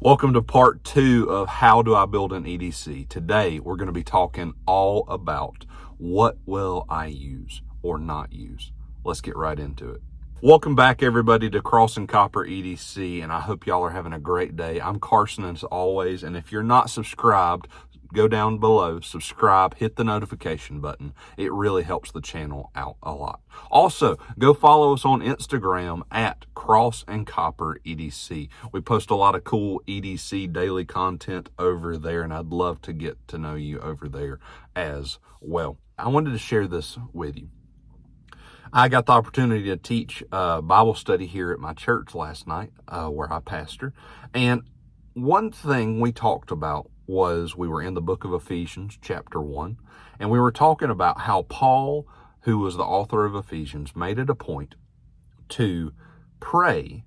Welcome to part 2 of How Do I Build an EDC. Today, we're going to be talking all about what will I use or not use. Let's get right into it. Welcome back, everybody, to Cross and Copper EDC, and I hope y'all are having a great day. I'm Carson, as always, and if you're not subscribed, go down below, subscribe, hit the notification button. It really helps the channel out a lot. Also, go follow us on Instagram at Cross and Copper EDC. We post a lot of cool EDC daily content over there, and I'd love to get to know you over there as well. I wanted to share this with you. I got the opportunity to teach Bible study here at my church last night, where I pastor. And one thing we talked about was we were in the book of Ephesians, chapter 1, and we were talking about how Paul, who was the author of Ephesians, made it a point to pray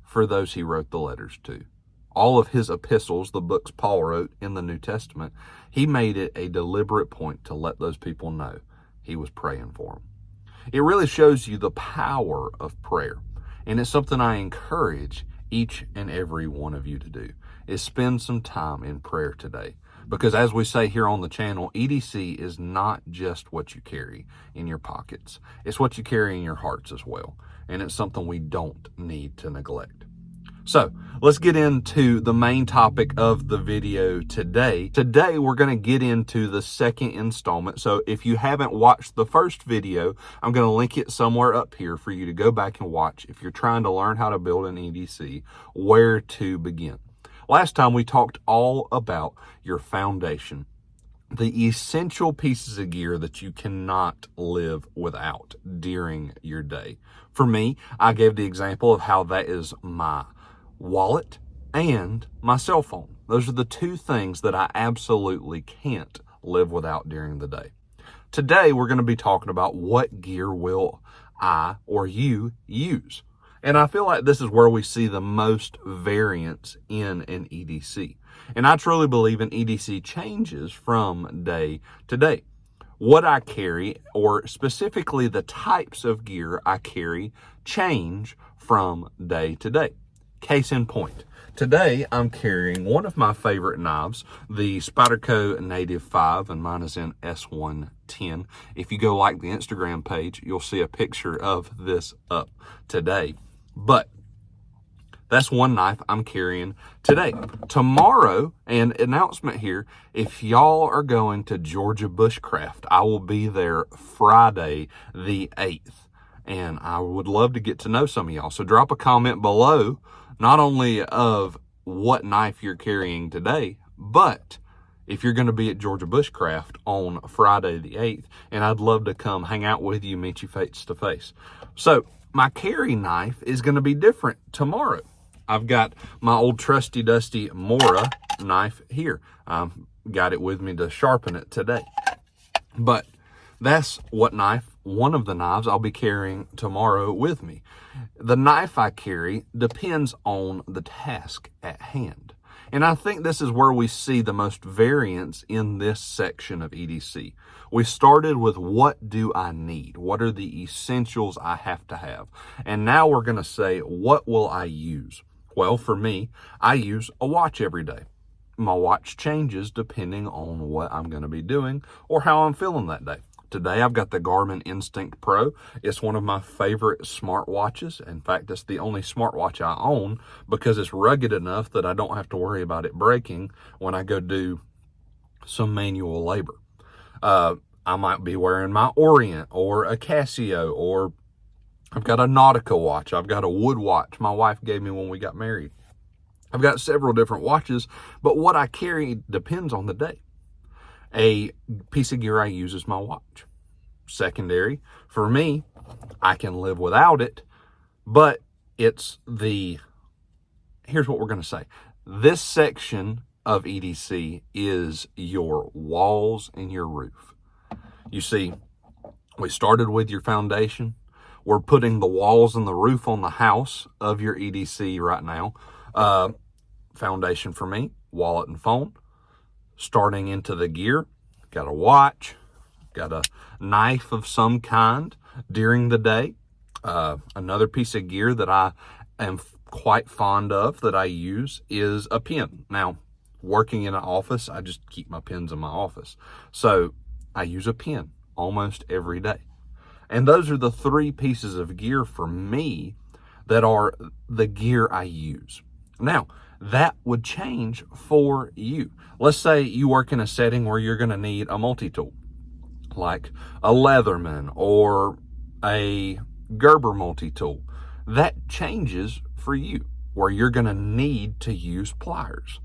for those he wrote the letters to. All of his epistles, the books Paul wrote in the New Testament, he made it a deliberate point to let those people know he was praying for them. It really shows you the power of prayer, and it's something I encourage each and every one of you to do, is spend some time in prayer today. Because as we say here on the channel, EDC is not just what you carry in your pockets. It's what you carry in your hearts as well. And it's something we don't need to neglect. So let's get into the main topic of the video today. Today, we're going to get into the second installment. So if you haven't watched the first video, I'm going to link it somewhere up here for you to go back and watch. If you're trying to learn how to build an EDC, where to begin. Last time we talked all about your foundation, the essential pieces of gear that you cannot live without during your day. For me, I gave the example of how that is my wallet and my cell phone. Those are the two things that I absolutely can't live without during the day. Today, we're going to be talking about what gear will I or you use. And I feel like this is where we see the most variance in an EDC. And I truly believe an EDC changes from day to day. What I carry, or specifically the types of gear I carry, change from day to day. Case in point, today I'm carrying one of my favorite knives, the Spyderco Native 5, and mine is in S110. If you go like the Instagram page, you'll see a picture of this up today. But that's one knife I'm carrying today. Tomorrow, an announcement here, if y'all are going to Georgia Bushcraft, I will be there Friday the 8th. And I would love to get to know some of y'all. So drop a comment below, not only of what knife you're carrying today, but if you're going to be at Georgia Bushcraft on Friday the 8th, and I'd love to come hang out with you, meet you face to face. So my carry knife is going to be different tomorrow. I've got my old trusty dusty Mora knife here. I've got it with me to sharpen it today. But that's one of the knives I'll be carrying tomorrow with me. The knife I carry depends on the task at hand. And I think this is where we see the most variance in this section of EDC. We started with what do I need? What are the essentials I have to have? And now we're going to say, what will I use? Well, for me, I use a watch every day. My watch changes depending on what I'm going to be doing or how I'm feeling that day. Today, I've got the Garmin Instinct Pro. It's one of my favorite smartwatches. In fact, it's the only smartwatch I own because it's rugged enough that I don't have to worry about it breaking when I go do some manual labor. I might be wearing my Orient or a Casio, or I've got a Nautica watch. I've got a wood watch my wife gave me when we got married. I've got several different watches, but what I carry depends on the day. A piece of gear I use is my watch. Secondary, for me, I can live without it, but here's what we're going to say. This section of EDC is your walls and your roof. You see, we started with your foundation. We're putting the walls and the roof on the house of your EDC right now. Foundation for me, wallet and phone. Starting into the gear, got a watch, got a knife of some kind during the day. Another piece of gear that I am quite fond of that I use is a pen. Now, working in an office, I just keep my pens in my office. So I use a pen almost every day. And those are the three pieces of gear for me that are the gear I use. Now, that would change for you. Let's say you work in a setting where you're going to need a multi-tool, like a Leatherman or a Gerber multi-tool. That changes for you, where you're going to need to use pliers.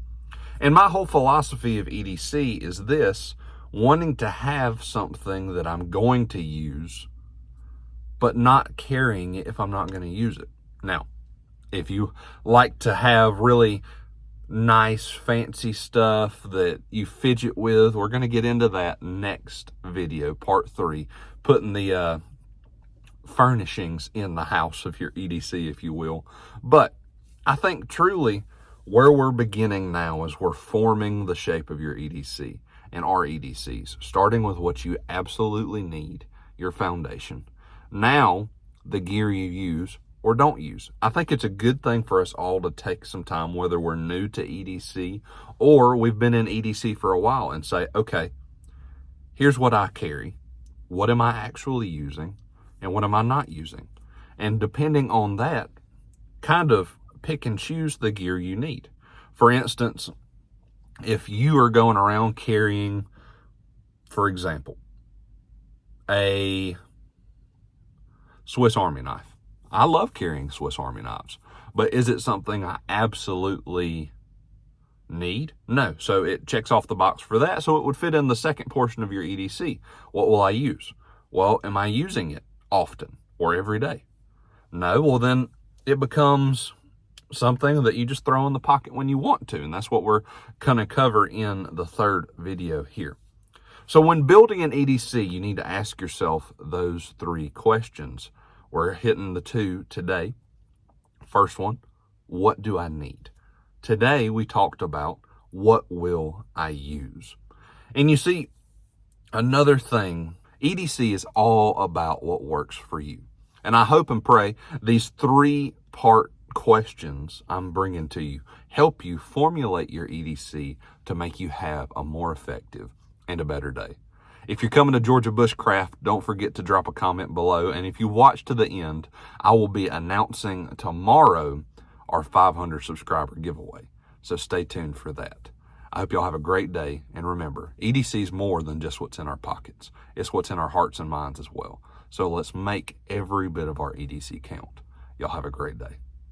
And my whole philosophy of EDC is this: wanting to have something that I'm going to use, but not carrying it if I'm not going to use it. Now, if you like to have really nice, fancy stuff that you fidget with, we're going to get into that next video, part 3, putting the furnishings in the house of your EDC, if you will. But I think truly where we're beginning now is we're forming the shape of your EDC and our EDCs, starting with what you absolutely need, your foundation. Now, the gear you use or don't use. I think it's a good thing for us all to take some time, whether we're new to EDC or we've been in EDC for a while, and say, okay, here's what I carry. What am I actually using? And what am I not using? And depending on that, kind of pick and choose the gear you need. For instance, if you are going around carrying, for example, a Swiss Army knife. I love carrying Swiss Army knives, but is it something I absolutely need? No. So it checks off the box for that. So it would fit in the second portion of your EDC. What will I use? Well, am I using it often or every day? No. Well, then it becomes something that you just throw in the pocket when you want to. And that's what we're going to cover in the third video here. So when building an EDC, you need to ask yourself those 3 questions. We're hitting the 2 today. First one, what do I need? Today we talked about what will I use? And you see, another thing, EDC is all about what works for you. And I hope and pray these 3-part questions I'm bringing to you help you formulate your EDC to make you have a more effective and a better day. If you're coming to Georgia Bushcraft, don't forget to drop a comment below. And if you watch to the end, I will be announcing tomorrow our 500 subscriber giveaway. So stay tuned for that. I hope y'all have a great day. And remember, EDC is more than just what's in our pockets. It's what's in our hearts and minds as well. So let's make every bit of our EDC count. Y'all have a great day.